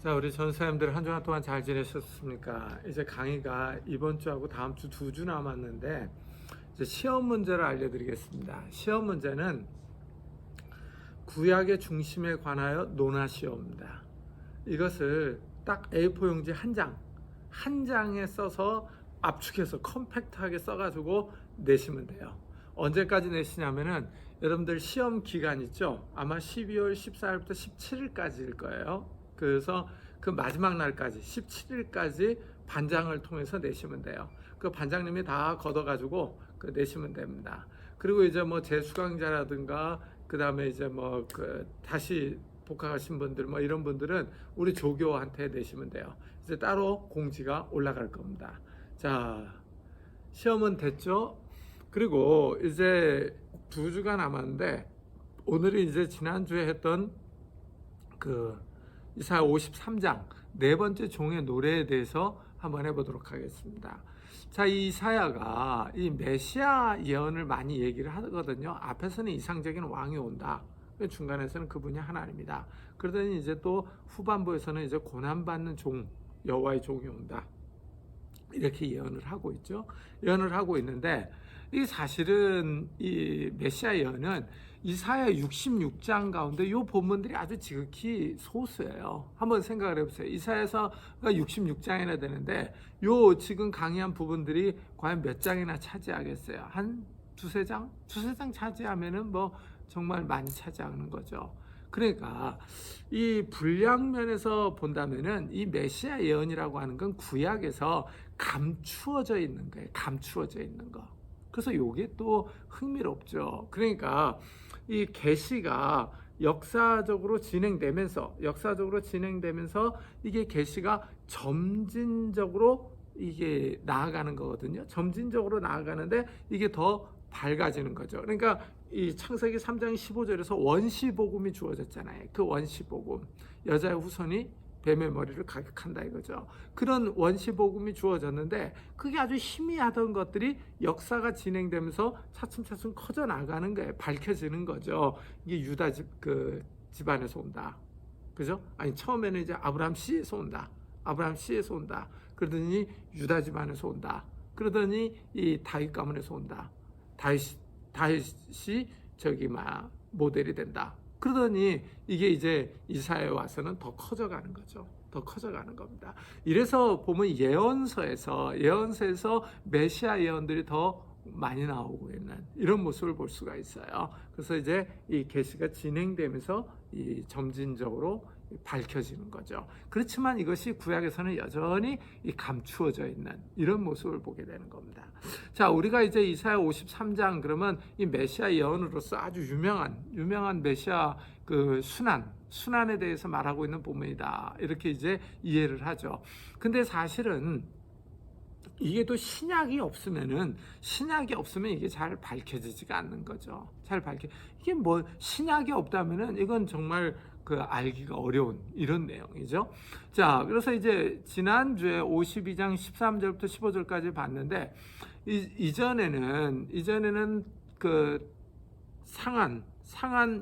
자, 우리 전사님들 한 주간 동안 잘 지내셨습니까? 이제 강의가 이번 주하고 다음 주 2주 남았는데 이제 시험 문제를 알려드리겠습니다. 시험 문제는 구약의 중심에 관하여 논하 시험입니다. 이것을 딱 A4 용지 한 장에 써서 압축해서 컴팩트하게 써가지고 내시면 돼요. 언제까지 내시냐면은 여러분들 시험 기간 있죠? 아마 12월 14일부터 17일까지일 거예요. 그래서 그 마지막 날까지 17일까지 반장을 통해서 내시면 돼요. 그 반장님이 다 걷어가지고 그 내시면 됩니다. 그리고 이제 뭐 재수강자라든가 그 다음에 이제 뭐 그 다시 복학하신 분들 뭐 이런 분들은 우리 조교한테 내시면 돼요. 이제 따로 공지가 올라갈 겁니다. 자, 시험은 됐죠? 그리고 이제 2주가 남았는데 오늘이 이제 지난주에 했던 그 이사야 53장 네 번째 종의 노래에 대해서 한번 해보도록 하겠습니다. 자, 이 이사야가 이 메시아 예언을 많이 얘기를 하거든요. 앞에서는 이상적인 왕이 온다. 중간에서는 그분이 하나님이다. 그러더니 이제 또 후반부에서는 이제 고난받는 종, 여호와의 종이 온다. 이렇게 예언을 하고 있죠. 예언을 하고 있는데 이 사실은 이 메시아 예언은 이사야 66장 가운데 이 본문들이 아주 지극히 소수예요. 한번 생각을 해보세요. 이사야서가 66장이나 되는데 요 지금 강의한 부분들이 과연 몇 장이나 차지하겠어요? 한 두세 장? 두세 장 차지하면은 뭐 정말 많이 차지하는 거죠. 그러니까 이 분량면에서 본다면은 이 메시아 예언이라고 하는 건 구약에서 감추어져 있는 거예요. 감추어져 있는 거. 그래서 이게 또 흥미롭죠. 그러니까 이 계시가 역사적으로 진행되면서 이게 계시가 점진적으로 이게 나아가는 거거든요. 점진적으로 나아가는데 이게 더 밝아지는 거죠. 그러니까 이 창세기 3장 15절에서 원시복음이 주어졌잖아요. 그 원시복음, 여자의 후손이 뱀의 머리를 가격한다 이거죠. 그런 원시복음이 주어졌는데 그게 아주 희미하던 것들이 역사가 진행되면서 차츰차츰 커져 나가는 거예요. 밝혀지는 거죠. 이게 유다 집안에서 온다. 그죠? 아니 처음에는 이제 아브라함 씨에서 온다. 아브라함 씨에서 온다. 그러더니 유다 집안에서 온다. 그러더니 이 다윗 가문에서 온다. 다윗이 저기 막 모델이 된다. 그러더니 이게 이제 이사야에 와서는 더 커져가는 거죠. 더 커져가는 겁니다. 이래서 보면 예언서에서 메시아 예언들이 더 많이 나오고 있는 이런 모습을 볼 수가 있어요. 그래서 이제 이 계시가 진행되면서 이 점진적으로 밝혀지는 거죠. 그렇지만 이것이 구약에서는 여전히 감추어져 있는 이런 모습을 보게 되는 겁니다. 자, 우리가 이제 이사야 53장 그러면 이 메시아 예언으로서 아주 유명한 메시아 그 순환에 대해서 말하고 있는 본문이다. 이렇게 이제 이해를 하죠. 근데 사실은 이게 또 신약이 없으면 이게 잘 밝혀지지가 않는 거죠. 이게 뭐 신약이 없다면은 이건 정말 그 알기가 어려운 이런 내용이죠. 자, 그래서 이제 지난주에 52장 13절부터 15절까지 봤는데 이전에는 그 상한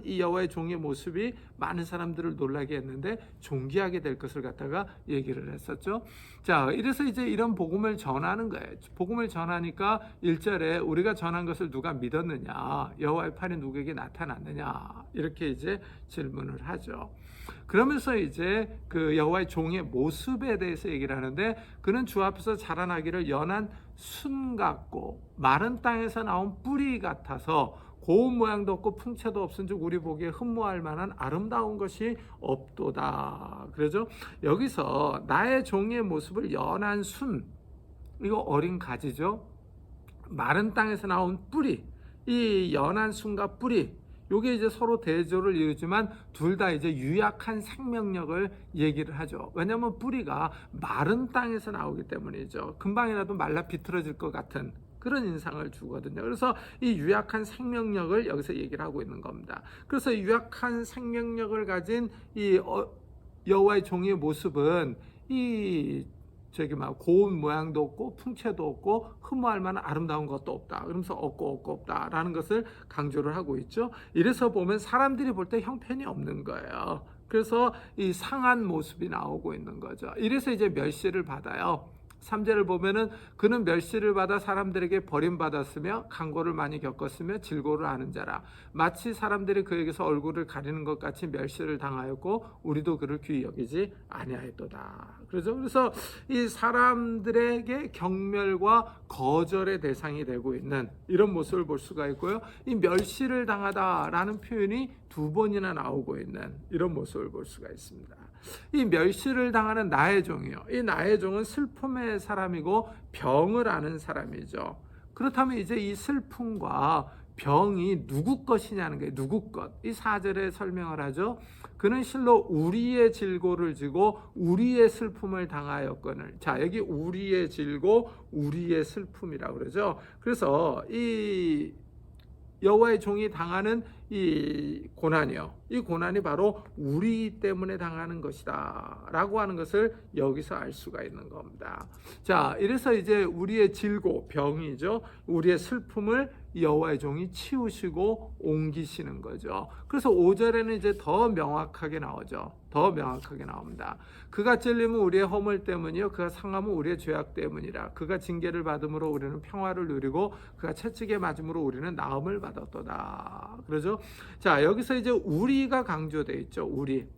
이 여호와의 종의 모습이 많은 사람들을 놀라게 했는데 존귀하게 될 것을 갖다가 얘기를 했었죠. 자, 이래서 이제 이런 복음을 전하는 거예요. 복음을 전하니까 1절에 우리가 전한 것을 누가 믿었느냐, 여호와의 팔이 누구에게 나타났느냐, 이렇게 이제 질문을 하죠. 그러면서 이제 그 여호와의 종의 모습에 대해서 얘기를 하는데 그는 주 앞에서 자라나기를 연한 순 같고 마른 땅에서 나온 뿌리 같아서 고운 모양도 없고 풍채도 없은즉 우리 보기에 흠모할 만한 아름다운 것이 없도다. 그러죠? 여기서 나의 종의 모습을 연한 순, 이거 어린 가지죠. 마른 땅에서 나온 뿌리, 이 연한 순과 뿌리, 요게 이제 서로 대조를 이루지만 둘 다 이제 유약한 생명력을 얘기를 하죠. 왜냐하면 뿌리가 마른 땅에서 나오기 때문이죠. 금방이라도 말라 비틀어질 것 같은 그런 인상을 주거든요. 그래서 이 유약한 생명력을 여기서 얘기를 하고 있는 겁니다. 그래서 유약한 생명력을 가진 이 여호와의 종의 모습은 이 저기 막 고운 모양도 없고 풍채도 없고 흠모할 만한 아름다운 것도 없다. 그러면서 없고 없다라는 것을 강조를 하고 있죠. 이래서 보면 사람들이 볼 때 형편이 없는 거예요. 그래서 이 상한 모습이 나오고 있는 거죠. 이래서 이제 멸시를 받아요. 3절을 보면은 그는 멸시를 받아 사람들에게 버림받았으며 강고를 많이 겪었으며 질고를 아는 자라. 마치 사람들이 그에게서 얼굴을 가리는 것 같이 멸시를 당하였고 우리도 그를 귀히 여기지 아니하였도다. 그래서 이 사람들에게 경멸과 거절의 대상이 되고 있는 이런 모습을 볼 수가 있고요. 이 멸시를 당하다라는 표현이 2번이나 나오고 있는 이런 모습을 볼 수가 있습니다. 이 멸시를 당하는 나의 종이요. 이 나의 종은 슬픔의 사람이고 병을 아는 사람이죠. 그렇다면 이제 이 슬픔과 병이 누구 것이냐는 게 누구 것. 이 4절에 설명을 하죠. 그는 실로 우리의 질고를 지고 우리의 슬픔을 당하였거늘. 자, 여기 우리의 질고 우리의 슬픔이라고 그러죠. 그래서 이 여호와의 종이 당하는 이 고난이요. 이 고난이 바로 우리 때문에 당하는 것이다 라고 하는 것을 여기서 알 수가 있는 겁니다. 자, 이래서 이제 우리의 질고, 병이죠. 우리의 슬픔을 여호와의 종이 치우시고 옮기시는 거죠. 그래서 5절에는 이제 더 명확하게 나오죠. 더 명확하게 나옵니다. 그가 찔림은 우리의 허물 때문이요 그가 상함은 우리의 죄악 때문이라. 그가 징계를 받음으로 우리는 평화를 누리고 그가 채찍에 맞음으로 우리는 나음을 받았도다. 그러죠? 자, 여기서 이제 우리가 강조되어 있죠.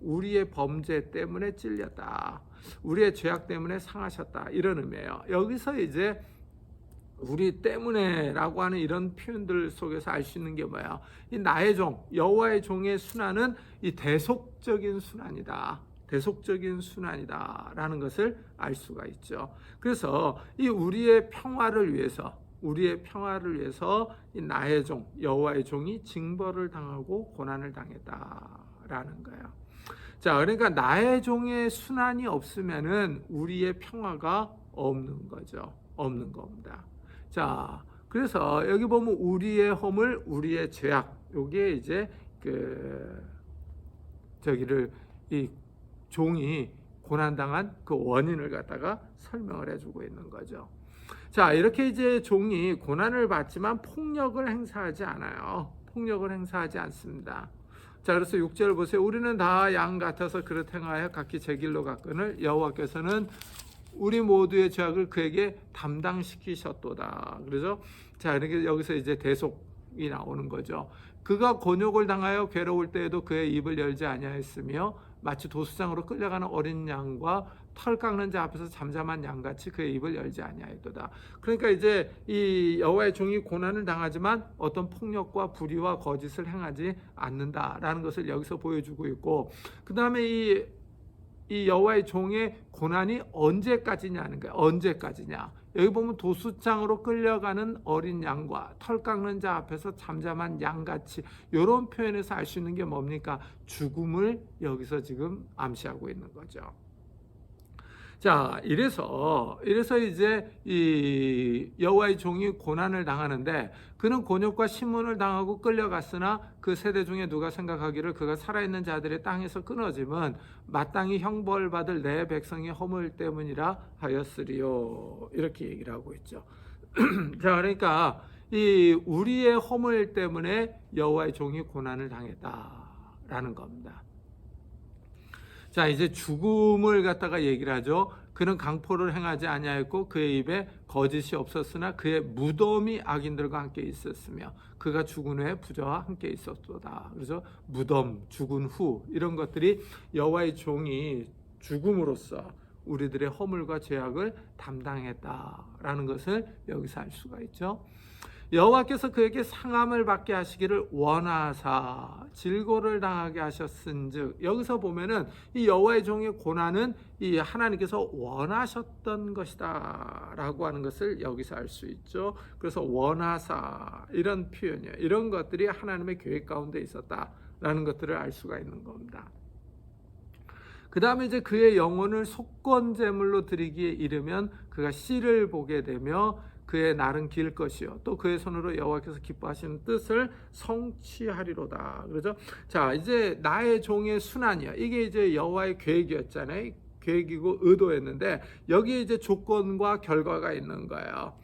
우리의 범죄 때문에 찔렸다. 우리의 죄악 때문에 상하셨다. 이런 의미예요. 여기서 이제 우리 때문에라고 하는 이런 표현들 속에서 알 수 있는 게 뭐야? 이 나의 종, 여호와의 종의 순환은 이 대속적인 순환이다. 대속적인 순환이다라는 것을 알 수가 있죠. 그래서 이 우리의 평화를 위해서 이 나의 종, 여호와의 종이 징벌을 당하고 고난을 당했다라는 거예요. 자, 그러니까 나의 종의 순환이 없으면은 우리의 평화가 없는 거죠. 없는 겁니다. 자, 그래서 여기 보면 우리의 허물, 우리의 죄악, 요게 이제 이 종이 고난당한 그 원인을 갖다가 설명을 해주고 있는 거죠. 자, 이렇게 이제 종이 고난을 받지만 폭력을 행사하지 않아요. 폭력을 행사하지 않습니다. 자, 그래서 6절 보세요. 우리는 다 양 같아서 그릇 행하여 각기 제 길로 갔거늘 여호와께서는 우리 모두의 죄악을 그에게 담당시키셨도다. 그래서 자, 이렇게 여기서 이제 대속이 나오는 거죠. 그가 곤욕을 당하여 괴로울 때에도 그의 입을 열지 아니하였으며 마치 도수장으로 끌려가는 어린 양과 털 깎는 자 앞에서 잠잠한 양같이 그의 입을 열지 아니하였도다. 그러니까 이제 이 여호와의 종이 고난을 당하지만 어떤 폭력과 불의와 거짓을 행하지 않는다라는 것을 여기서 보여주고 있고, 그 다음에 이 여호와의 종의 고난이 언제까지냐는 거예요. 언제까지냐? 여기 보면 도수장으로 끌려가는 어린 양과 털 깎는 자 앞에서 잠잠한 양같이, 이런 표현에서 알 수 있는 게 뭡니까? 죽음을 여기서 지금 암시하고 있는 거죠. 자, 이래서 이제 이 여호와의 종이 고난을 당하는데, 그는 곤욕과 신문을 당하고 끌려갔으나 그 세대 중에 누가 생각하기를 그가 살아있는 자들의 땅에서 끊어짐은 마땅히 형벌받을 내 백성의 허물 때문이라 하였으리요. 이렇게 얘기를 하고 있죠. 자, 그러니까 이 우리의 허물 때문에 여호와의 종이 고난을 당했다라는 겁니다. 자, 이제 죽음을 갖다가 얘기를 하죠. 그는 강포를 행하지 아니하였고 그의 입에 거짓이 없었으나 그의 무덤이 악인들과 함께 있었으며 그가 죽은 후에 부자와 함께 있었도다. 그래서 무덤, 죽은 후, 이런 것들이 여호와의 종이 죽음으로써 우리들의 허물과 죄악을 담당했다라는 것을 여기서 알 수가 있죠. 여호와께서 그에게 상함을 받게 하시기를 원하사 질고를 당하게 하셨은즉, 여기서 보면은 이 여호와의 종의 고난은 이 하나님께서 원하셨던 것이다 라고 하는 것을 여기서 알 수 있죠. 그래서 원하사, 이런 표현이에요. 이런 것들이 하나님의 계획 가운데 있었다라는 것들을 알 수가 있는 겁니다. 그 다음에 이제 그의 영혼을 속건제물로 드리기에 이르면 그가 씨를 보게 되며 그의 날은 길 것이요 또 그의 손으로 여호와께서 기뻐하시는 뜻을 성취하리로다. 그렇죠? 자, 이제 나의 종의 순환이야. 이게 이제 여호와의 계획이었잖아요. 계획이고 의도였는데 여기에 이제 조건과 결과가 있는 거예요.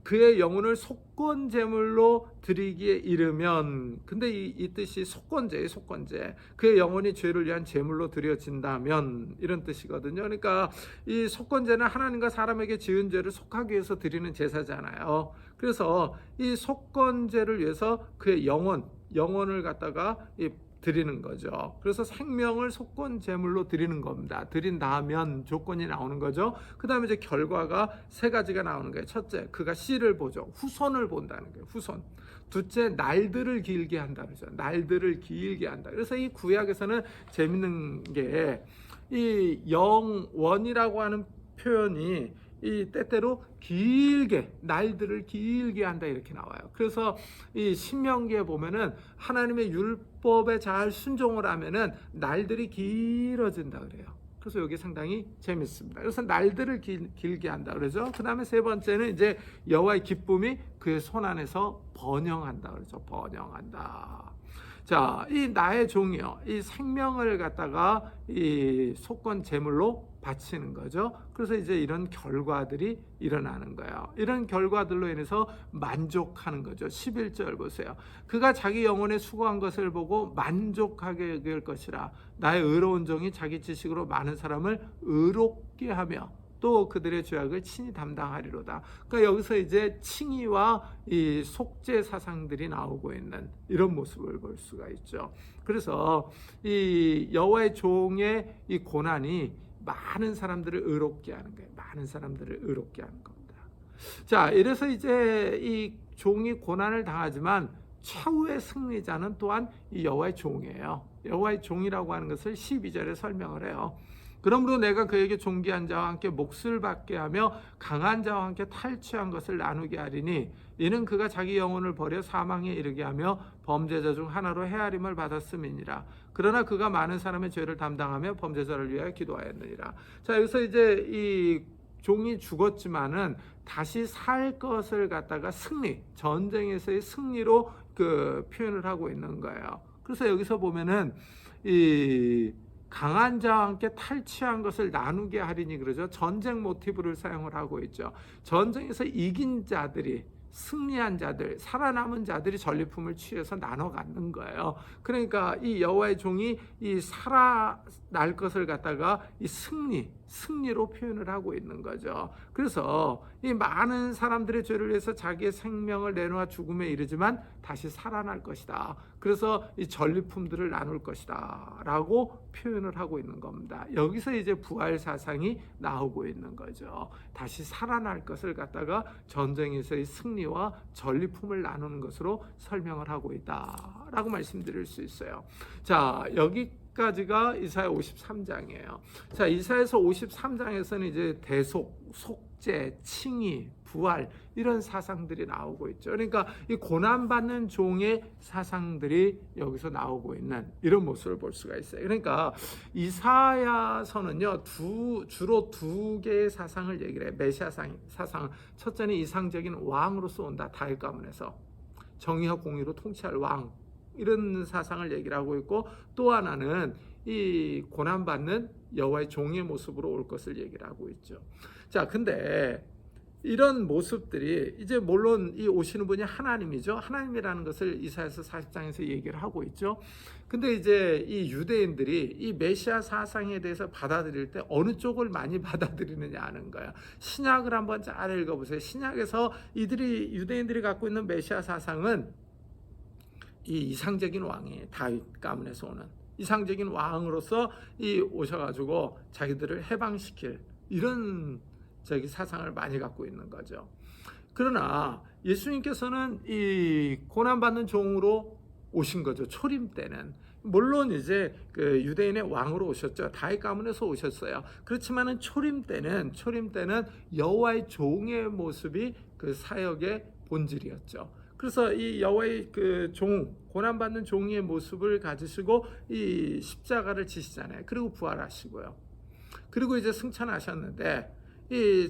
그의 영혼을 속건 제물로 드리기에 이르면, 근데 이 뜻이 속건제예요. 속건제. 그의 영혼이 죄를 위한 제물로 드려진다면, 이런 뜻이거든요. 그러니까 이 속건제는 하나님과 사람에게 지은 죄를 속하기 위해서 드리는 제사잖아요. 그래서 이 속건제를 위해서 그의 영혼을 갖다가 드리는 거죠. 그래서 생명을 속건 제물로 드리는 겁니다. 드린다면 조건이 나오는 거죠. 그 다음에 이제 결과가 세 가지가 나오는 거예요. 첫째, 그가 씨를 보죠. 후손을 본다는 거예요. 후손. 둘째, 날들을 길게 한다 그러죠. 날들을 길게 한다. 그래서 이 구약에서는 재밌는 게 이 영원이라고 하는 표현이 이 때때로 길게, 날들을 길게 한다 이렇게 나와요. 그래서 이 신명기에 보면은 하나님의 율법에 잘 순종을 하면은 날들이 길어진다 그래요. 그래서 여기 상당히 재밌습니다. 그래서 날들을 길게 한다 그러죠. 그 다음에 세 번째는 이제 여호와의 기쁨이 그의 손 안에서 번영한다 그러죠. 번영한다. 자, 이 나의 종이요, 이 생명을 갖다가 이 속건 제물로 바치는 거죠. 그래서 이제 이런 결과들이 일어나는 거예요. 이런 결과들로 인해서 만족하는 거죠. 11절 보세요. 그가 자기 영혼에 수고한 것을 보고 만족하게 여길 것이라. 나의 의로운 종이 자기 지식으로 많은 사람을 의롭게 하며 또 그들의 죄악을 친히 담당하리로다. 그러니까 여기서 이제 칭의와 이 속죄 사상들이 나오고 있는 이런 모습을 볼 수가 있죠. 그래서 이 여호와의 종의 이 고난이 많은 사람들을 의롭게 하는 거예요. 많은 사람들을 의롭게 하는 겁니다. 자, 이래서 이제 이 종이 고난을 당하지만 최후의 승리자는 또한 이 여호와의 종이에요. 여호와의 종이라고 하는 것을 12절에 설명을 해요. 그러므로 내가 그에게 존귀한 자와 함께 몫을 받게 하며 강한 자와 함께 탈취한 것을 나누게 하리니 이는 그가 자기 영혼을 버려 사망에 이르게 하며 범죄자 중 하나로 헤아림을 받았음이니라. 그러나 그가 많은 사람의 죄를 담당하며 범죄자를 위하여 기도하였느니라. 자, 여기서 이제 이 종이 죽었지만은 다시 살 것을 갖다가 승리, 전쟁에서의 승리로 그 표현을 하고 있는 거예요. 그래서 여기서 보면은 이 강한 자와 함께 탈취한 것을 나누게 하리니 그러죠. 전쟁 모티브를 사용을 하고 있죠. 전쟁에서 이긴 자들이, 승리한 자들, 살아남은 자들이 전리품을 취해서 나눠 갖는 거예요. 그러니까 이 여호와의 종이 이 살아날 것을 갖다가 이 승리로 표현을 하고 있는 거죠. 그래서 이 많은 사람들의 죄를 위해서 자기의 생명을 내놓아 죽음에 이르지만 다시 살아날 것이다. 그래서 이 전리품들을 나눌 것이다 라고 표현을 하고 있는 겁니다. 여기서 이제 부활 사상이 나오고 있는 거죠. 다시 살아날 것을 갖다가 전쟁에서의 승리와 전리품을 나누는 것으로 설명을 하고 있다 라고 말씀드릴 수 있어요. 자, 여기까지가 이사야 53장이에요. 자, 이사야서 53장에서는 이제 대속, 속죄, 칭의, 부활 이런 사상들이 나오고 있죠. 그러니까 이 고난받는 종의 사상들이 여기서 나오고 있는 이런 모습을 볼 수가 있어요. 그러니까 이사야서는요 주로 두 개의 사상을 얘기를 해요. 메시아 사상. 첫째는 이상적인 왕으로서 온다. 다윗 가문에서 정의와 공의로 통치할 왕, 이런 사상을 얘기를 하고 있고, 또 하나는 이 고난받는 여호와의 종의 모습으로 올 것을 얘기를 하고 있죠. 자, 근데 이런 모습들이 이제 물론 이 오시는 분이 하나님이죠. 하나님이라는 것을 이사야서 40장에서 얘기를 하고 있죠. 근데 이제 이 유대인들이 이 메시아 사상에 대해서 받아들일 때 어느 쪽을 많이 받아들이느냐 하는 거야. 신약을 한번 잘 읽어보세요. 신약에서 유대인들이 갖고 있는 메시아 사상은 이 이상적인 왕이 다윗 가문에서 오는 이상적인 왕으로서 이 오셔가지고 자기들을 해방시킬 이런 사상을 많이 갖고 있는 거죠. 그러나 예수님께서는 이 고난받는 종으로 오신 거죠. 초림 때는 물론 이제 그 유대인의 왕으로 오셨죠. 다윗 가문에서 오셨어요. 그렇지만은 초림 때는 여호와의 종의 모습이 그 사역의 본질이었죠. 그래서 이 여호와의 그 고난받는 종의 모습을 가지시고 이 십자가를 지시잖아요. 그리고 부활하시고요. 그리고 이제 승천하셨는데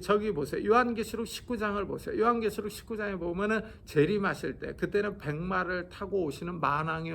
저기 보세요. 요한계시록 19장을 보세요. 요한계시록 19장에 보면은 재림하실 때 그때는 백마를 타고 오시는 만왕의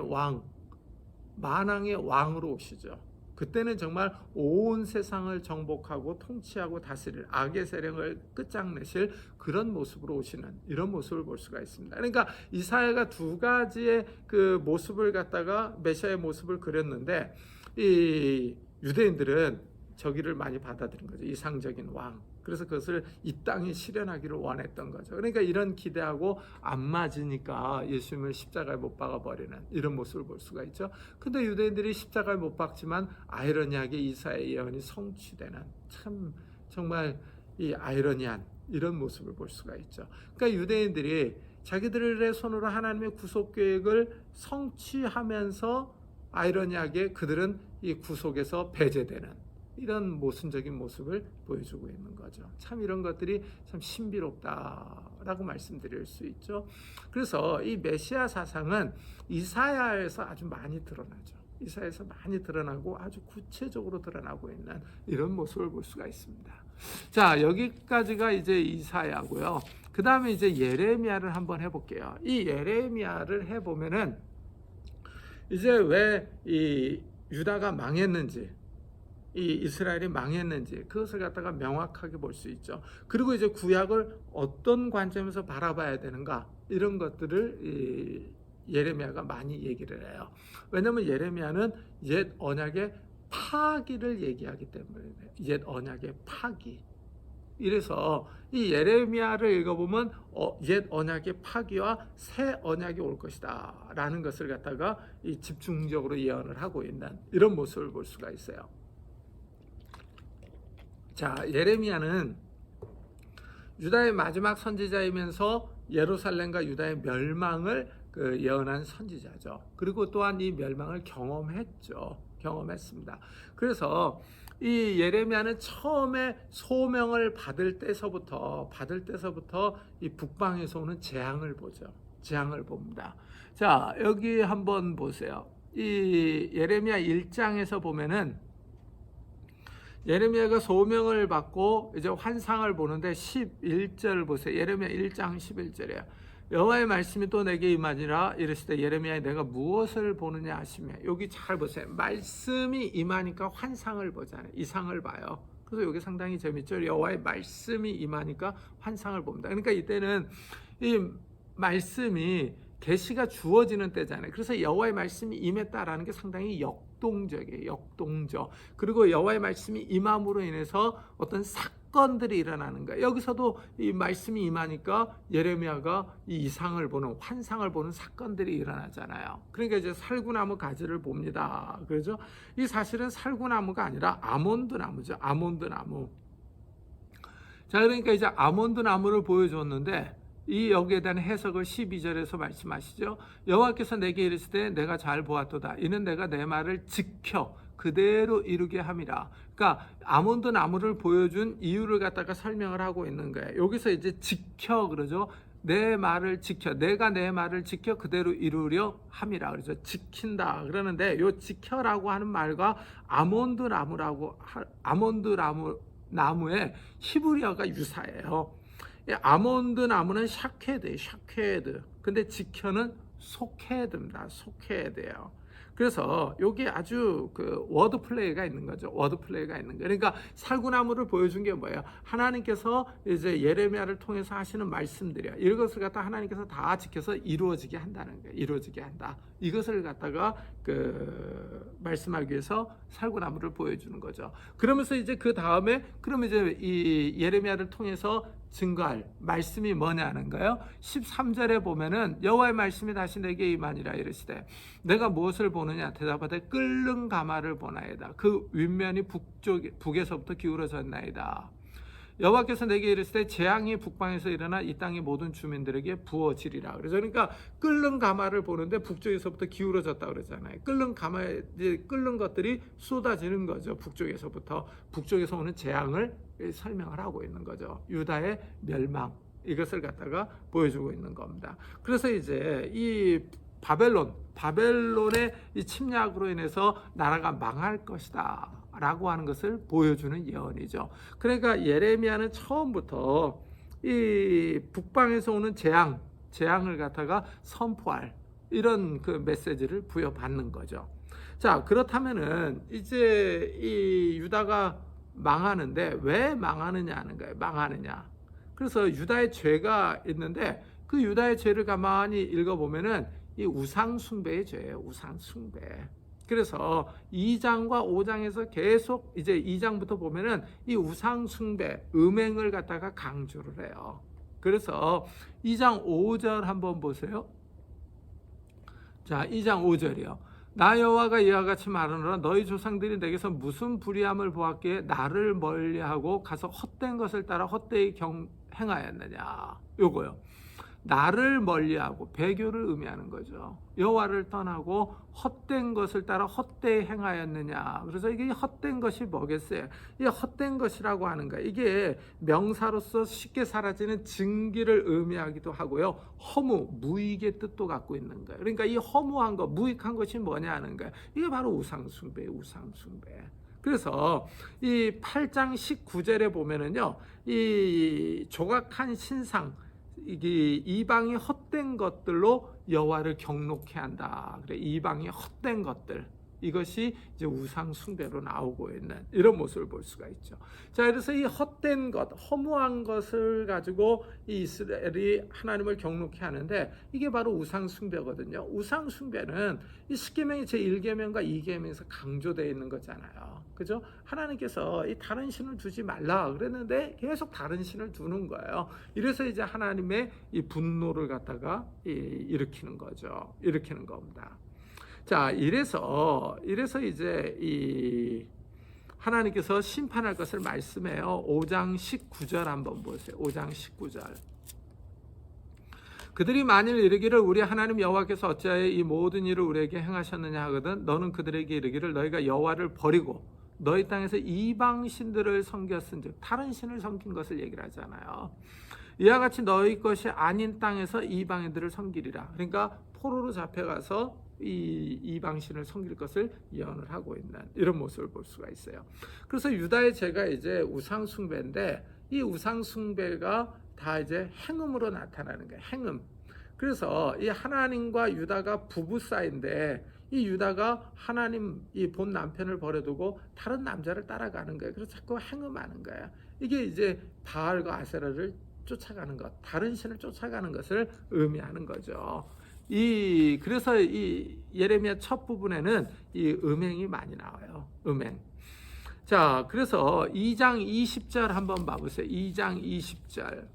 왕으로 오시죠. 그때는 정말 온 세상을 정복하고 통치하고 다스릴 악의 세력을 끝장내실 그런 모습으로 오시는 이런 모습을 볼 수가 있습니다. 그러니까 이사야가 두 가지의 그 모습을 갖다가 메시아의 모습을 그렸는데 이 유대인들은 저기를 많이 받아들인 거죠. 이상적인 왕. 그래서 그것을 이 땅에 실현하기를 원했던 거죠. 그러니까 이런 기대하고 안 맞으니까 예수님을 십자가에 못 박아 버리는 이런 모습을 볼 수가 있죠. 근데 유대인들이 십자가에 못 박지만 아이러니하게 이사야의 예언이 성취되는 참 정말 이 아이러니한 이런 모습을 볼 수가 있죠. 그러니까 유대인들이 자기들의 손으로 하나님의 구속 계획을 성취하면서 아이러니하게 그들은 이 구속에서 배제되는 이런 모순적인 모습을 보여주고 있는 거죠. 참 이런 것들이 참 신비롭다라고 말씀드릴 수 있죠. 그래서 이 메시아 사상은 이사야에서 아주 많이 드러나죠. 이사야에서 많이 드러나고 아주 구체적으로 드러나고 있는 이런 모습을 볼 수가 있습니다. 자, 여기까지가 이제 이사야고요. 그 다음에 이제 예레미야를 한번 해볼게요. 이 예레미야를 해보면은 이제 왜 이 유다가 망했는지, 이 이스라엘이 망했는지 그것을 갖다가 명확하게 볼 수 있죠. 그리고 이제 구약을 어떤 관점에서 바라봐야 되는가 이런 것들을 이 예레미야가 많이 얘기를 해요. 왜냐하면 예레미야는 옛 언약의 파기를 얘기하기 때문에 옛 언약의 파기. 이래서 이 예레미야를 읽어보면 옛 언약의 파기와 새 언약이 올 것이다 라는 것을 갖다가 이 집중적으로 예언을 하고 있는 이런 모습을 볼 수가 있어요. 자, 예레미야는 유다의 마지막 선지자이면서 예루살렘과 유다의 멸망을 예언한 선지자죠. 그리고 또한 이 멸망을 경험했습니다. 그래서 이 예레미야는 처음에 소명을 받을 때서부터 이 북방에서 오는 재앙을 보죠. 재앙을 봅니다. 자, 여기 한번 보세요. 이 예레미야 1장에서 보면은 예레미야가 소명을 받고 이제 환상을 보는데 11절 보세요. 예레미야 1장 11절이에요. 여호와의 말씀이 또 내게 임하니라 이르시되 예레미야 내가 무엇을 보느냐 하시매. 여기 잘 보세요. 말씀이 임하니까 환상을 보잖아요. 이상을 봐요. 그래서 여기 상당히 재밌죠. 여호와의 말씀이 임하니까 환상을 봅니다. 그러니까 이때는 이 말씀이 계시가 주어지는 때잖아요. 그래서 여호와의 말씀이 임했다라는 게 상당히 역동적이에요. 역동적. 그리고 여호와의 말씀이 임함으로 인해서 어떤 사건들이 일어나는 거예요. 여기서도 이 말씀이 임하니까 예레미야가 이 이상을 보는 환상을 보는 사건들이 일어나잖아요. 그러니까 이제 살구나무 가지를 봅니다. 그렇죠? 이 사실은 살구나무가 아니라 아몬드 나무죠. 아몬드 나무. 자, 그러니까 이제 아몬드 나무를 보여줬는데 이 여기에 대한 해석을 12절에서 말씀하시죠. 여호와께서 내게 이르시되 내가 잘 보았도다. 이는 내가 내 말을 지켜 그대로 이루게 함이라. 그러니까 아몬드 나무를 보여준 이유를 갖다가 설명을 하고 있는 거예요. 여기서 이제 지켜 그러죠. 내 말을 지켜, 내가 내 말을 지켜 그대로 이루려 함이라. 그래서 지킨다 그러는데 요 지켜라고 하는 말과 아몬드 나무의 히브리어가 유사해요. 아몬드 나무는 샤케드. 근데 지켜는 소케드입니다. 소케드예요. 그래서 여기 아주 워드 플레이가 있는 거죠. 워드 플레이가 있는 거예요. 그러니까 살구나무를 보여준 게 뭐예요? 하나님께서 이제 예레미야를 통해서 하시는 말씀들이야. 이것을 갖다 하나님께서 다 지켜서 이루어지게 한다는 거예요. 이루어지게 한다. 이것을 갖다가 말씀하기 위해서 살구나무를 보여주는 거죠. 그러면서 이제 그 다음에 그러면 이제 이 예레미야를 통해서 증거할 말씀이 뭐냐는 거예요. 13절에 보면은 여호와의 말씀이 다시 내게 임하니라 이르시되 내가 무엇을 보느냐 대답하되 끓는 가마를 보나이다. 그 윗면이 북에서부터 기울어졌나이다. 여호와께서 내게 이르시되 재앙이 북방에서 일어나 이 땅의 모든 주민들에게 부어지리라. 그러니까 끓는 가마를 보는데 북쪽에서부터 기울어졌다 그러잖아요. 끓는 것들이 쏟아지는 거죠. 북쪽에서 오는 재앙을 설명을 하고 있는 거죠. 유다의 멸망 이것을 갖다가 보여주고 있는 겁니다. 그래서 이제 이 바벨론의 이 침략으로 인해서 나라가 망할 것이다 라고 하는 것을 보여주는 예언이죠. 그러니까 예레미야는 처음부터 이 북방에서 오는 재앙을 갖다가 선포할 이런 메시지를 부여받는 거죠. 자, 그렇다면은 이제 이 유다가 망하는데 왜 망하느냐 하는 거예요. 망하느냐. 그래서 유다의 죄가 있는데 그 유다의 죄를 가만히 읽어보면은 이 우상숭배의 죄예요. 우상숭배. 그래서 2장과 5장에서 계속 이제 2장부터 보면은 이 우상숭배, 음행을 갖다가 강조를 해요. 그래서 2장 5절 한번 보세요. 자, 2장 5절이요. 나 여호와가 이와 같이 말하노라. 너희 조상들이 내게서 무슨 불의함을 보았기에 나를 멀리하고 가서 헛된 것을 따라 헛되이 행하였느냐. 요거요. 나를 멀리하고 배교를 의미하는 거죠. 여호와를 떠나고 헛된 것을 따라 헛되이 행하였느냐. 그래서 이게 헛된 것이 뭐겠어요? 이 헛된 것이라고 하는 거예요. 이게 명사로서 쉽게 사라지는 증기를 의미하기도 하고요. 허무, 무익의 뜻도 갖고 있는 거예요. 그러니까 이 허무한 것, 무익한 것이 뭐냐 하는 거예요. 이게 바로 우상숭배예요. 우상숭배. 그래서 이 8장 19절에 보면은요, 이 조각한 신상, 이방이 헛된 것들로 여호와를 경록케 한다. 그래, 이방이 헛된 것들, 이것이 이제 우상 숭배로 나오고 있는 이런 모습을 볼 수가 있죠. 자, 그래서 이 헛된 것, 허무한 것을 가지고 이 이스라엘이 하나님을 경록케 하는데 이게 바로 우상 숭배거든요. 우상 숭배는 이 십계명의 제 1계명과 2계명에서 강조되어 있는 거잖아요. 그죠? 하나님께서 이 다른 신을 두지 말라 그랬는데 계속 다른 신을 두는 거예요. 이래서 이제 하나님의 이 분노를 갖다가 일으키는 거죠. 일으키는 겁니다. 자, 이래서 이제 이 하나님께서 심판할 것을 말씀해요. 5장 19절 한번 보세요. 5장 19절. 그들이 만일 이르기를 우리 하나님 여호와께서 어찌하여 이 모든 일을 우리에게 행하셨느냐 하거든 너는 그들에게 이르기를 너희가 여호와를 버리고 너희 땅에서 이방 신들을 섬겼은즉 다른 신을 섬긴 것을 얘기를 하잖아요. 이와 같이 너희 것이 아닌 땅에서 이방인들을 섬기리라. 그러니까 포로로 잡혀가서 이 이방신을 섬길 것을 예언을 하고 있는 이런 모습을 볼 수가 있어요. 그래서 유다의 죄가 이제 우상숭배인데 이 우상숭배가 다 이제 행음으로 나타나는 거예요. 행음. 그래서 이 하나님과 유다가 부부 사이인데 이 유다가 하나님 이 본 남편을 버려두고 다른 남자를 따라가는 거예요. 그래서 자꾸 행음하는 거예요. 이게 이제 바알과 아세라를 쫓아가는 것, 다른 신을 쫓아가는 것을 의미하는 거죠. 그래서 이 예레미야 첫 부분에는 이 음행이 많이 나와요. 음행. 자, 그래서 2장 20절 한번 봐보세요. 2장 20절.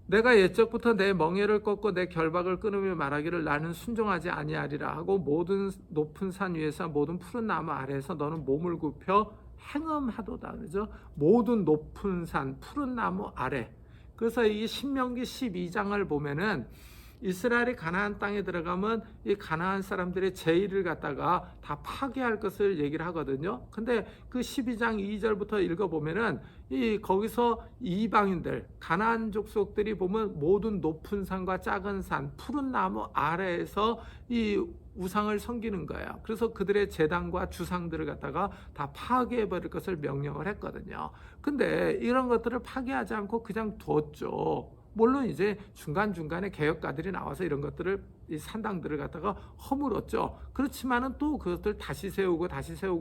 내가 옛적부터 내 멍에를 꺾고 내 결박을 끊으며 말하기를 나는 순종하지 아니하리라 하고 모든 높은 산 위에서 모든 푸른 나무 아래에서 너는 몸을 굽혀 행음하도다. 그죠? 모든 높은 산, 푸른 나무 아래. 그래서 이 신명기 12장을 보면은 이스라엘이 가나안 땅에 들어가면 이 가나안 사람들의 제의를 갖다가 다 파괴할 것을 얘기를 하거든요. 근데 그 12장 2절부터 읽어보면은 거기서 이방인들, 가나안 족속들이 보면 모든 높은 산과 작은 산, 푸른 나무 아래에서 이 우상을 섬기는 거예요. 그래서 그들의 제단과 주상들을 갖다가 다 파괴해버릴 것을 명령을 했거든요. 근데 이런 것들을 파괴하지 않고 그냥 뒀죠. 물론 이제 중간중간에 개혁가들이 나와서 이런 것들을 이 산당들을 갖다가 허물었죠. 그렇지만은 또 그것들 다시 세우고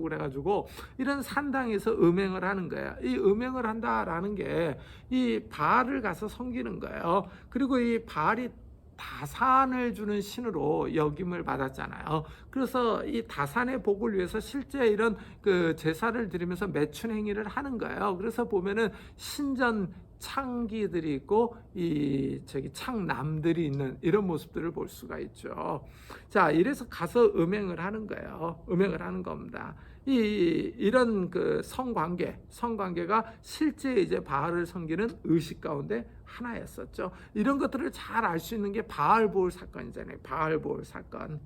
그래가지고 이런 산당에서 음행을 하는 거예요. 이 음행을 한다라는 게 이 바알을 가서 섬기는 거예요. 그리고 이 바알이 다산을 주는 신으로 역임을 받았잖아요. 그래서 이 다산의 복을 위해서 실제 이런 그 제사를 드리면서 매춘 행위를 하는 거예요. 그래서 보면은 신전 창기들이 있고 창남들이 있는 이런 모습들을 볼 수가 있죠. 자, 이래서 가서 음행을 하는 거예요. 음행을 하는 겁니다. 이런 그 성관계가 실제 이제 바알을 섬기는 의식 가운데 하나였었죠. 이런 것들을 잘 알 수 있는 게 바알보울 사건이잖아요. 바알보울 사건.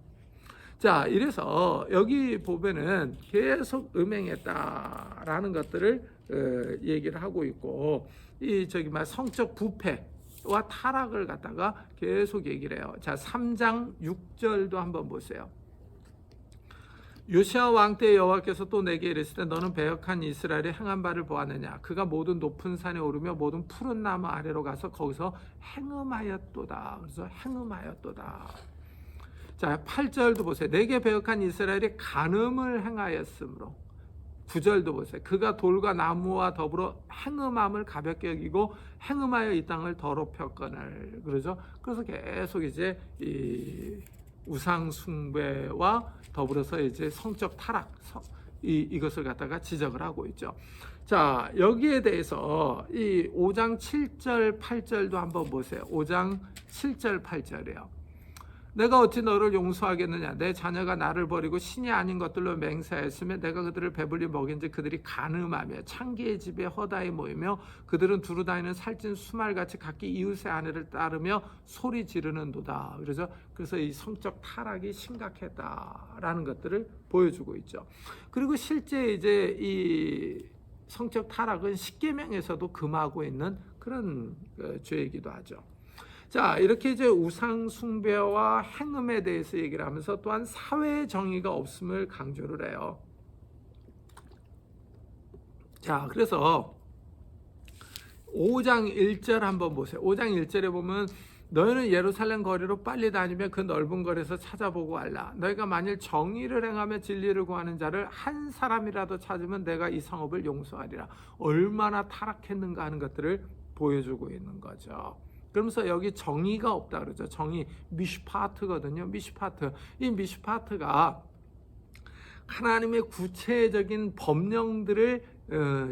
자, 이래서 여기 보면은 계속 음행했다라는 것들을 얘기를 하고 있고, 성적 부패와 타락을 갖다가 계속 얘기를 해요. 자, 3장 6절도 한번 보세요. 요시야 왕 때 여호와께서 또 내게 이르시되 너는 배역한 이스라엘이 행한 바를 보았느냐. 그가 모든 높은 산에 오르며 모든 푸른 나무 아래로 가서 거기서 행음하였도다. 그래서 행음하였도다. 자, 8절도 보세요. 내게 배역한 이스라엘이 간음을 행하였으므로. 9절도 보세요. 그가 돌과 나무와 더불어 행음함을 가볍게 여기고 행음하여 이 땅을 더럽혔거늘. 그러죠. 그래서 계속 이제 이 우상 숭배와 더불어서 이제 성적 타락 이것을 갖다가 지적을 하고 있죠. 자, 여기에 대해서 이 5장 7절 8절도 한번 보세요. 5장 7절 8절이에요. 내가 어찌 너를 용서하겠느냐? 내 자녀가 나를 버리고 신이 아닌 것들로 맹세하였으며 내가 그들을 배불리 먹인즉 그들이 간음하며 창기의 집에 허다히 모이며 그들은 두루 다니는 살찐 수말같이 각기 이웃의 아내를 따르며 소리 지르는도다. 그래서 이 성적 타락이 심각했다라는 것들을 보여주고 있죠. 그리고 실제 이제 이 성적 타락은 십계명에서도 금하고 있는 그런 죄이기도 하죠. 자, 이렇게 이제 우상 숭배와 행음에 대해서 얘기를 하면서 또한 사회의 정의가 없음을 강조를 해요. 자, 그래서 5장 1절 한번 보세요. 5장 1절에 보면 너희는 예루살렘 거리로 빨리 다니며 그 넓은 거리에서 찾아보고 알라. 너희가 만일 정의를 행하며 진리를 구하는 자를 한 사람이라도 찾으면 내가 이 성읍을 용서하리라. 얼마나 타락했는가 하는 것들을 보여주고 있는 거죠. 그러면서 여기 정의가 없다 그러죠. 정의, 미슈파트거든요. 미슈파트. 이 미슈파트가 하나님의 구체적인 법령들을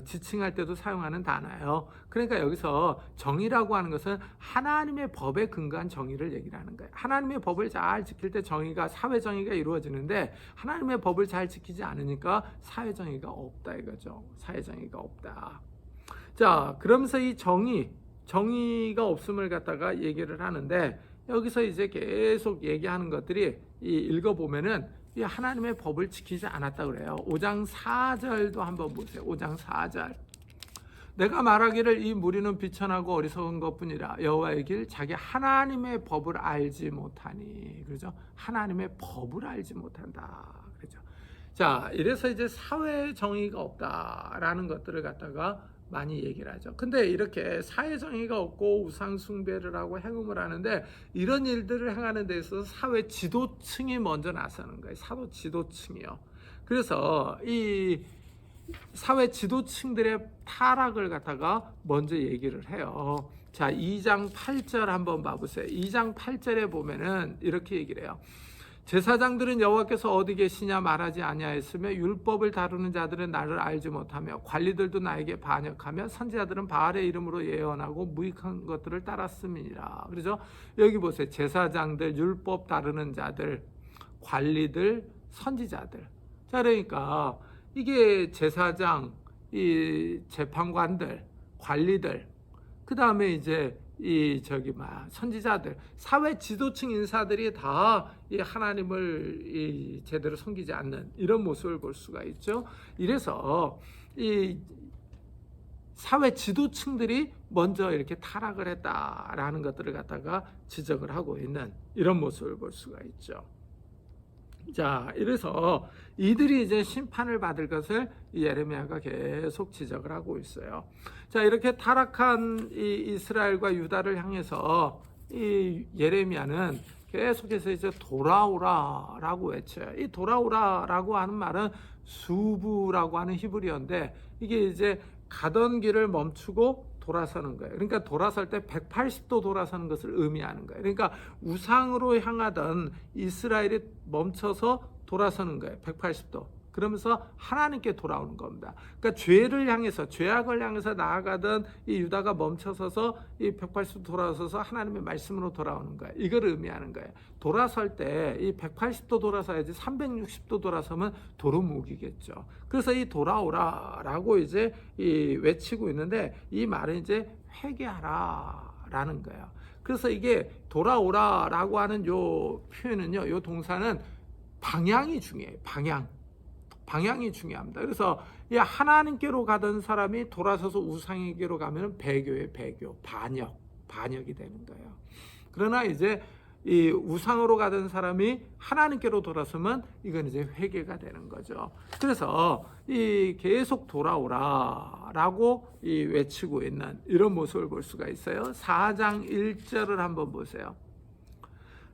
지칭할 때도 사용하는 단어예요. 그러니까 여기서 정의라고 하는 것은 하나님의 법에 근거한 정의를 얘기를 하는 거예요. 하나님의 법을 잘 지킬 때 정의가, 사회 정의가 이루어지는데 하나님의 법을 잘 지키지 않으니까 사회 정의가 없다 이거죠. 사회 정의가 없다. 자, 그러면서 이 정의가 없음을 갖다가 얘기를 하는데 여기서 이제 계속 얘기하는 것들이 읽어보면은 이 하나님의 법을 지키지 않았다 그래요. 5장 4절도 한번 보세요. 5장 4절. 내가 말하기를 이 무리는 비천하고 어리석은 것뿐이라 여호와의 길 자기 하나님의 법을 알지 못하니. 그렇죠? 하나님의 법을 알지 못한다. 그렇죠? 자, 이래서 이제 사회 정의가 없다라는 것들을 갖다가 많이 얘기를 하죠. 근데 이렇게 사회 정의가 없고 우상 숭배를 하고 행음을 하는데 이런 일들을 행하는 데 있어서 사회 지도층이 먼저 나서는 거예요. 사회 지도층이요. 그래서 이 사회 지도층들의 타락을 갖다가 먼저 얘기를 해요. 자, 2장 8절 한번 봐보세요. 2장 8절에 보면은 이렇게 얘기를 해요. 제사장들은 여호와께서 어디 계시냐 말하지 아니하였으며 율법을 다루는 자들은 나를 알지 못하며 관리들도 나에게 반역하며 선지자들은 바알의 이름으로 예언하고 무익한 것들을 따랐음이니라. 그래서 여기 보세요. 제사장들, 율법 다루는 자들, 관리들, 선지자들. 자, 그러니까 이게 제사장, 이 재판관들, 관리들, 그 다음에 이제 선지자들, 사회 지도층 인사들이 다 이 하나님을 제대로 섬기지 않는 이런 모습을 볼 수가 있죠. 이래서 이 사회 지도층들이 먼저 이렇게 타락을 했다라는 것들을 갖다가 지적을 하고 있는 이런 모습을 볼 수가 있죠. 자, 이래서 이들이 이제 심판을 받을 것을 예레미야가 계속 지적을 하고 있어요. 자, 이렇게 타락한 이 이스라엘과 유다를 향해서 이 예레미야는 계속해서 이제 돌아오라라고 외쳐요. 이 돌아오라라고 하는 말은 수부라고 하는 히브리어인데 이게 이제 가던 길을 멈추고 돌아서는 거예요. 그러니까 돌아설 때 180도 돌아서는 것을 의미하는 거예요. 그러니까 우상으로 향하던 이스라엘이 멈춰서 돌아서는 거예요. 180도. 그러면서 하나님께 돌아오는 겁니다. 그러니까 죄를 향해서, 죄악을 향해서 나아가던 이 유다가 멈춰서서 이 180도 돌아서서 하나님의 말씀으로 돌아오는 거예요. 이걸 의미하는 거예요. 돌아설 때 이 180도 돌아서야지 360도 돌아서면 도루묵이겠죠. 그래서 이 돌아오라라고 이제 외치고 있는데 이 말은 이제 회개하라라는 거예요. 그래서 이게 돌아오라라고 하는 요 표현은요, 요 동사는 방향이 중요해요. 방향이 중요합니다. 그래서 이 하나님께로 가던 사람이 돌아서서 우상에게로 가면 배교의 배교, 반역이 되는 거예요. 그러나 이제 이 우상으로 가던 사람이 하나님께로 돌아서면 이건 이제 회개가 되는 거죠. 그래서 이 계속 돌아오라라고 외치고 있는 이런 모습을 볼 수가 있어요. 4장 1절을 한번 보세요.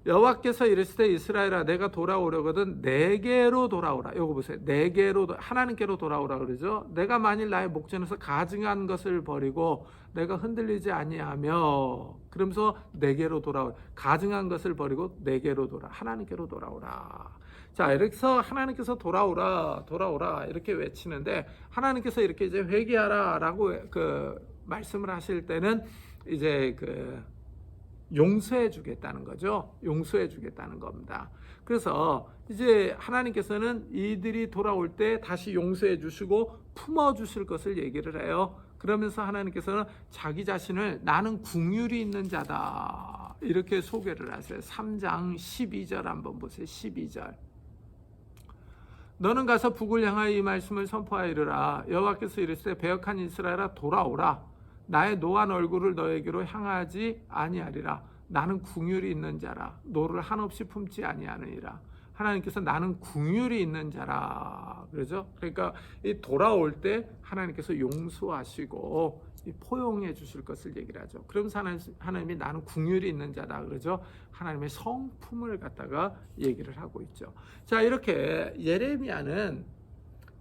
여호와께서 이르시되 이스라엘아 내가 돌아오려거든 내게로 돌아오라. 요거 보세요. 내게로 하나님께로 돌아오라 그러죠. 내가 만일 나의 목전에서 가증한 것을 버리고 내가 흔들리지 아니하며 그러면서 내게로 돌아오라. 가증한 것을 버리고 내게로 돌아. 하나님께로 돌아오라. 자, 이렇게 해서 하나님께서 돌아오라 이렇게 외치는데 하나님께서 이렇게 이제 회개하라라고 말씀을 하실 때는 이제 용서해 주겠다는 거죠. 용서해 주겠다는 겁니다. 그래서 이제 하나님께서는 이들이 돌아올 때 다시 용서해 주시고 품어 주실 것을 얘기를 해요. 그러면서 하나님께서는 자기 자신을 나는 긍휼이 있는 자다 이렇게 소개를 하세요. 3장 12절 한번 보세요. 12절. 너는 가서 북을 향하여 이 말씀을 선포하이르라. 여호와께서 이르시되 배역한 이스라엘아 돌아오라. 나의 노한 얼굴을 너에게로 향하지 아니하리라. 나는 긍휼이 있는 자라. 노를 한없이 품지 아니하느니라. 하나님께서 나는 긍휼이 있는 자라. 그러죠? 그러니까 이 돌아올 때 하나님께서 용서하시고 포용해 주실 것을 얘기를 하죠. 그러면서 하나님이 나는 긍휼이 있는 자다. 그러죠? 하나님의 성품을 갖다가 얘기를 하고 있죠. 자, 이렇게 예레미야는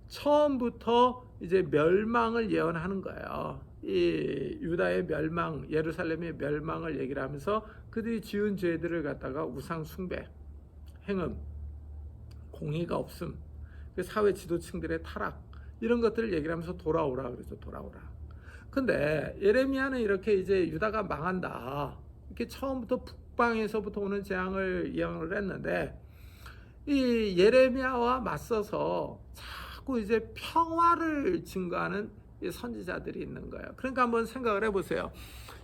처음부터 이제 멸망을 예언하는 거예요. 이 유다의 멸망, 예루살렘의 멸망을 얘기를 하면서 그들이 지은 죄들을 갖다가 우상 숭배, 행음, 공의가 없음, 사회 지도층들의 타락 이런 것들을 얘기를 하면서 돌아오라 그러죠. 돌아오라. 근데 예레미야는 이렇게 이제 유다가 망한다. 이렇게 처음부터 북방에서부터 오는 재앙을 예언을 했는데 이 예레미야와 맞서서 자꾸 이제 평화를 증거하는 선지자들이 있는 거예요. 그러니까 한번 생각을 해보세요.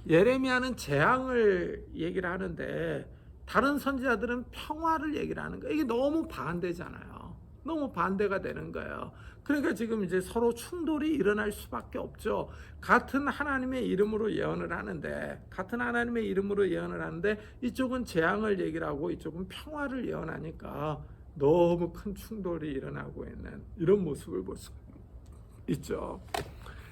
예레미야는 재앙을 얘기를 하는데 다른 선지자들은 평화를 얘기를 하는 거예요. 이게 너무 반대잖아요. 너무 반대가 되는 거예요. 그러니까 지금 이제 서로 충돌이 일어날 수밖에 없죠. 같은 하나님의 이름으로 예언을 하는데 이쪽은 재앙을 얘기를 하고 이쪽은 평화를 예언하니까 너무 큰 충돌이 일어나고 있는 이런 모습을 볼 수 있죠.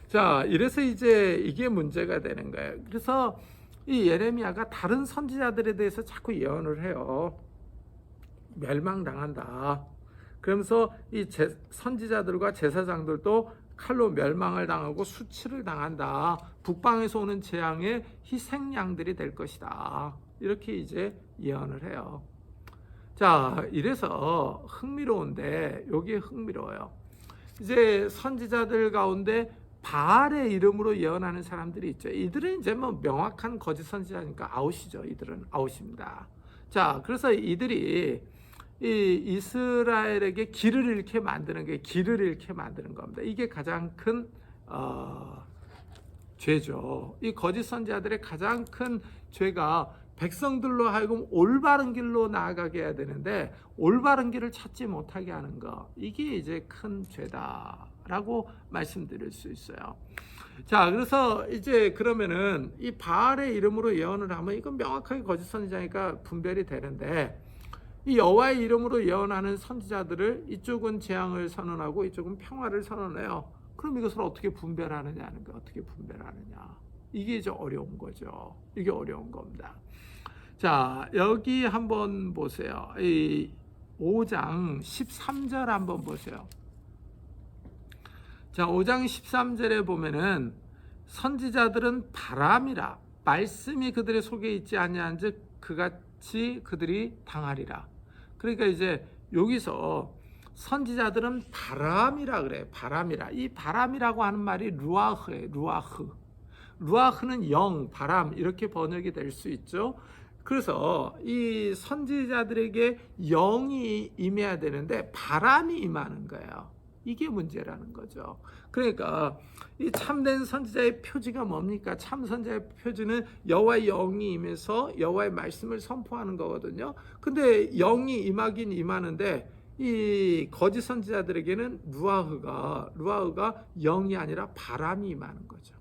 자, 이래서 이제 이게 문제가 되는 거예요. 그래서 이 예레미야가 다른 선지자들에 대해서 자꾸 예언을 해요. 멸망당한다. 그러면서 이 선지자들과 제사장들도 칼로 멸망을 당하고 수치를 당한다. 북방에서 오는 재앙의 희생양들이 될 것이다. 이렇게 이제 예언을 해요. 자, 이래서 흥미로운데 여기에 흥미로워요. 이제 선지자들 가운데 바알의 이름으로 예언하는 사람들이 있죠. 이들은 이제 뭐 명확한 거짓 선지자니까 아웃이죠. 이들은 아웃입니다. 자, 그래서 이들이 이 이스라엘에게 길을 잃게 만드는 겁니다. 이게 가장 큰 죄죠. 이 거짓 선지자들의 가장 큰 죄가 백성들로 하여금 올바른 길로 나아가게 해야 되는데 올바른 길을 찾지 못하게 하는 거, 이게 이제 큰 죄다라고 말씀드릴 수 있어요. 자, 그래서 이제 그러면은 이 바알의 이름으로 예언을 하면 이건 명확하게 거짓 선지자니까 분별이 되는데 이 여호와의 이름으로 예언하는 선지자들을 이쪽은 재앙을 선언하고 이쪽은 평화를 선언해요. 그럼 이것을 어떻게 분별하느냐는 거, 어떻게 분별하느냐. 이게 이제 어려운 거죠. 이게 어려운 겁니다. 자, 여기 한번 보세요. 이 5장 13절 한번 보세요. 자, 5장 13절에 보면은 선지자들은 바람이라 말씀이 그들의 속에 있지 아니한즉 그같이 그들이 당하리라. 그러니까 이제 여기서 선지자들은 바람이라 그래. 바람이라. 이 바람이라고 하는 말이 루아흐예요. 루아흐는 영, 바람 이렇게 번역이 될 수 있죠. 그래서 이 선지자들에게 영이 임해야 되는데 바람이 임하는 거예요. 이게 문제라는 거죠. 그러니까 이 참된 선지자의 표지가 뭡니까? 참 선지자의 표지는 여호와의 영이 임해서 여호와의 말씀을 선포하는 거거든요. 근데 영이 임하긴 임하는데 이 거짓 선지자들에게는 루아흐가 영이 아니라 바람이 임하는 거죠.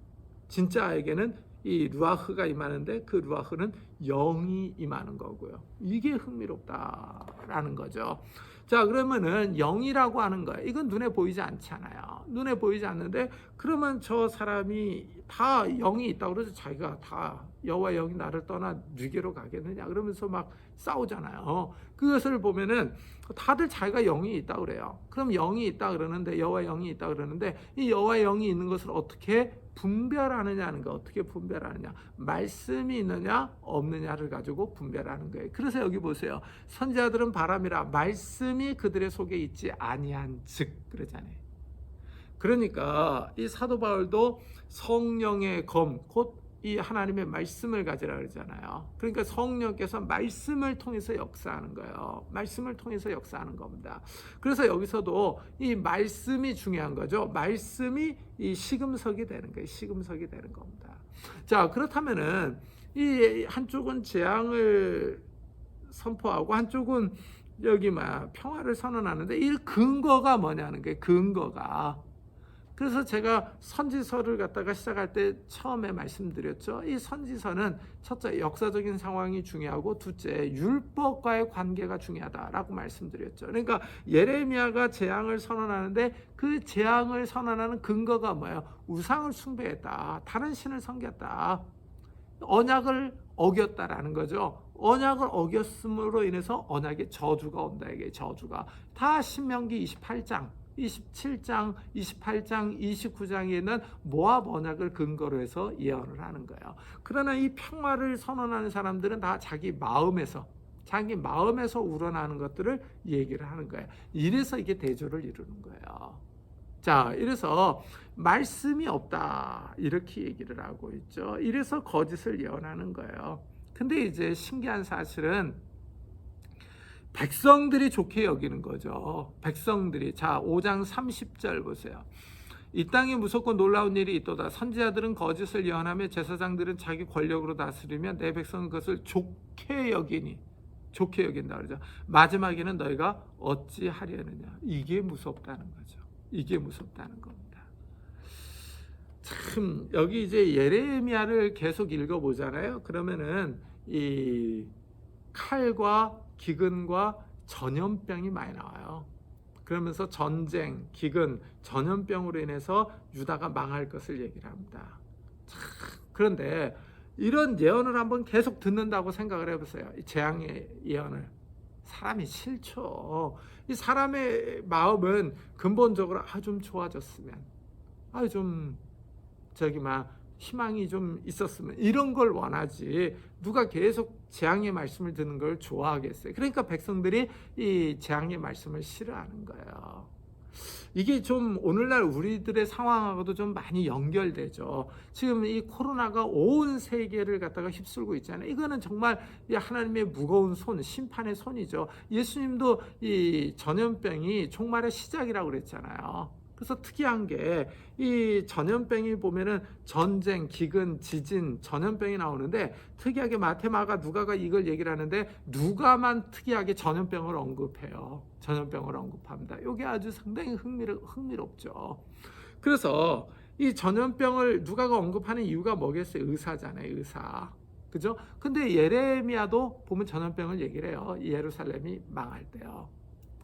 진짜에게는 이 루아흐가 임하는데 그 루아흐는 영이 임하는 거고요. 이게 흥미롭다라는 거죠. 자, 그러면은 영이라고 하는 거예요. 이건 눈에 보이지 않잖아요. 눈에 보이지 않는데 그러면 저 사람이 다 영이 있다고 그래서 자기가 다 여호와 영이 나를 떠나 누게로 가겠느냐 그러면서 막 싸우잖아요. 그것을 보면은 다들 자기가 영이 있다 그래요. 그럼 영이 있다 그러는데 여호와 영이 있다 그러는데 이 여호와 영이 있는 것을 어떻게 분별하느냐 하는 거. 어떻게 분별하느냐, 말씀이 있느냐 없느냐를 가지고 분별하는 거예요. 그래서 여기 보세요. 선지자들은 바람이라 말씀이 그들의 속에 있지 아니한 즉 그러잖아요. 그러니까 이 사도 바울도 성령의 검, 곧 이 하나님의 말씀을 가지라 그러잖아요. 그러니까 성령께서 말씀을 통해서 역사하는 거예요. 말씀을 통해서 역사하는 겁니다. 그래서 여기서도 이 말씀이 중요한 거죠. 말씀이 이 시금석이 되는 거예요. 시금석이 되는 겁니다. 자, 그렇다면은 이 한쪽은 재앙을 선포하고 한쪽은 여기 평화를 선언하는데 이 근거가 뭐냐는 거예요. 근거가. 그래서 제가 선지서를 갖다가 시작할 때 처음에 말씀드렸죠. 이 선지서는 첫째 역사적인 상황이 중요하고 둘째 율법과의 관계가 중요하다라고 말씀드렸죠. 그러니까 예레미야가 재앙을 선언하는데 그 재앙을 선언하는 근거가 뭐예요? 우상을 숭배했다. 다른 신을 섬겼다. 언약을 어겼다라는 거죠. 언약을 어겼음으로 인해서 언약의 저주가 온다. 이게 저주가 다 신명기 28장 27장, 28장, 29장에 있는 모압 언약을 근거로 해서 예언을 하는 거예요. 그러나 이 평화를 선언하는 사람들은 다 자기 마음에서 우러나는 것들을 얘기를 하는 거예요. 이래서 이게 대조를 이루는 거예요. 자, 이래서 말씀이 없다 이렇게 얘기를 하고 있죠. 이래서 거짓을 예언하는 거예요. 근데 이제 신기한 사실은 백성들이 좋게 여기는 거죠. 백성들이. 자, 5장 30절 보세요. 이 땅에 무섭고 놀라운 일이 있도다. 선지자들은 거짓을 예언하며 제사장들은 자기 권력으로 다스리며 내 백성은 그것을 좋게 여기니. 좋게 여긴다 그러죠. 마지막에는 너희가 어찌하려느냐. 이게 무섭다는 거죠. 이게 무섭다는 겁니다. 참 여기 이제 예레미야를 계속 읽어보잖아요. 그러면은 이 칼과 기근과 전염병이 많이 나와요. 그러면서 전쟁, 기근, 전염병으로 인해서 유다가 망할 것을 얘기를 합니다. 그런데 이런 예언을 한번 계속 듣는다고 생각을 해보세요. 이 재앙의 예언을. 사람이 싫죠. 이 사람의 마음은 근본적으로 좀 좋아졌으면, 좀 희망이 좀 있었으면 이런 걸 원하지 누가 계속 재앙의 말씀을 듣는 걸 좋아하겠어요. 그러니까 백성들이 이 재앙의 말씀을 싫어하는 거예요. 이게 좀 오늘날 우리들의 상황하고도 좀 많이 연결되죠. 지금 이 코로나가 온 세계를 갖다가 휩쓸고 있잖아요. 이거는 정말 하나님의 무거운 손, 심판의 손이죠. 예수님도 이 전염병이 종말의 시작이라고 그랬잖아요. 그래서 특이한 게 이 전염병이 보면은 전쟁, 기근, 지진, 전염병이 나오는데 특이하게 마태마가 누가가 이걸 얘기를 하는데 누가만 특이하게 전염병을 언급해요. 전염병을 언급합니다. 이게 아주 상당히 흥미롭죠. 그래서 이 전염병을 누가가 언급하는 이유가 뭐겠어요? 의사잖아요, 의사. 그죠? 근데 예레미야도 보면 전염병을 얘기를 해요. 예루살렘이 망할 때요.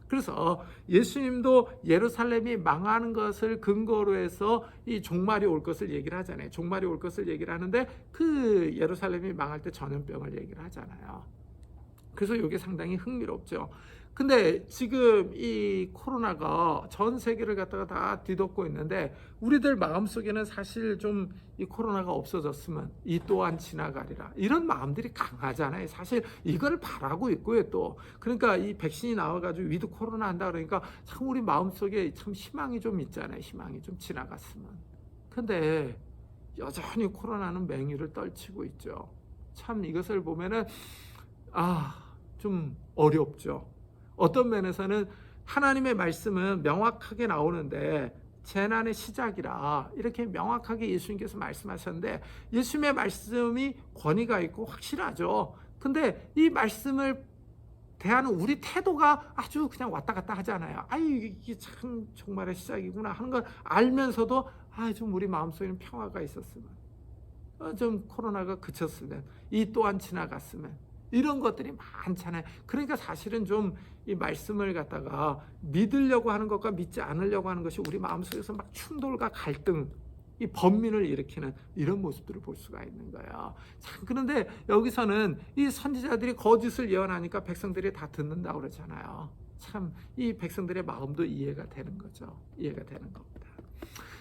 그래서 예수님도 예루살렘이 망하는 것을 근거로 해서 이 종말이 올 것을 얘기를 하잖아요. 종말이 올 것을 얘기를 하는데 그 예루살렘이 망할 때 전염병을 얘기를 하잖아요. 그래서 이게 상당히 흥미롭죠. 근데 지금 이 코로나가 전 세계를 갖다가 다 뒤덮고 있는데 우리들 마음속에는 사실 좀 이 코로나가 없어졌으면 이 또한 지나가리라 이런 마음들이 강하잖아요. 사실 이걸 바라고 있고요. 또 그러니까 이 백신이 나와가지고 위드 코로나 한다 그러니까 참 우리 마음속에 참 희망이 좀 있잖아요. 희망이 좀 지나갔으면. 근데 여전히 코로나는 맹위를 떨치고 있죠. 참 이것을 보면은 좀 어렵죠. 어떤 면에서는 하나님의 말씀은 명확하게 나오는데 재난의 시작이라 이렇게 명확하게 예수님께서 말씀하셨는데 예수님의 말씀이 권위가 있고 확실하죠. 근데 이 말씀을 대하는 우리 태도가 아주 그냥 왔다 갔다 하잖아요. 이게 참 정말의 시작이구나 하는 걸 알면서도 좀 우리 마음속에는 평화가 있었으면, 좀 코로나가 그쳤으면, 이 또한 지나갔으면 이런 것들이 많잖아요. 그러니까 사실은 좀 이 말씀을 갖다가 믿으려고 하는 것과 믿지 않으려고 하는 것이 우리 마음속에서 막 충돌과 갈등 이 번민을 일으키는 이런 모습들을 볼 수가 있는 거예요. 자, 그런데 여기서는 이 선지자들이 거짓을 예언하니까 백성들이 다 듣는다고 그러잖아요. 참 이 백성들의 마음도 이해가 되는 거죠. 이해가 되는 겁니다.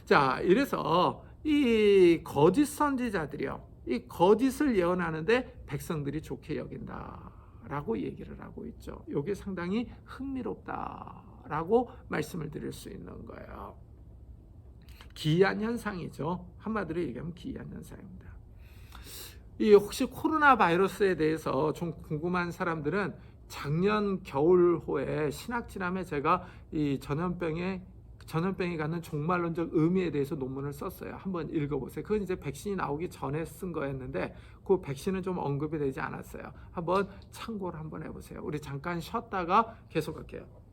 자, 이래서 이 거짓 선지자들이요, 이 거짓을 예언하는데 백성들이 좋게 여긴다라고 얘기를 하고 있죠. 이게 상당히 흥미롭다라고 말씀을 드릴 수 있는 거예요. 기이한 현상이죠. 한마디로 얘기하면 기이한 현상입니다. 이 혹시 코로나 바이러스에 대해서 좀 궁금한 사람들은 작년 겨울호에 신학진함에 제가 이 전염병이 갖는 종말론적 의미에 대해서 논문을 썼어요. 한번 읽어보세요. 그건 이제 백신이 나오기 전에 쓴 거였는데 그 백신은 좀 언급이 되지 않았어요. 한번 참고를 한번 해보세요. 우리 잠깐 쉬었다가 계속할게요.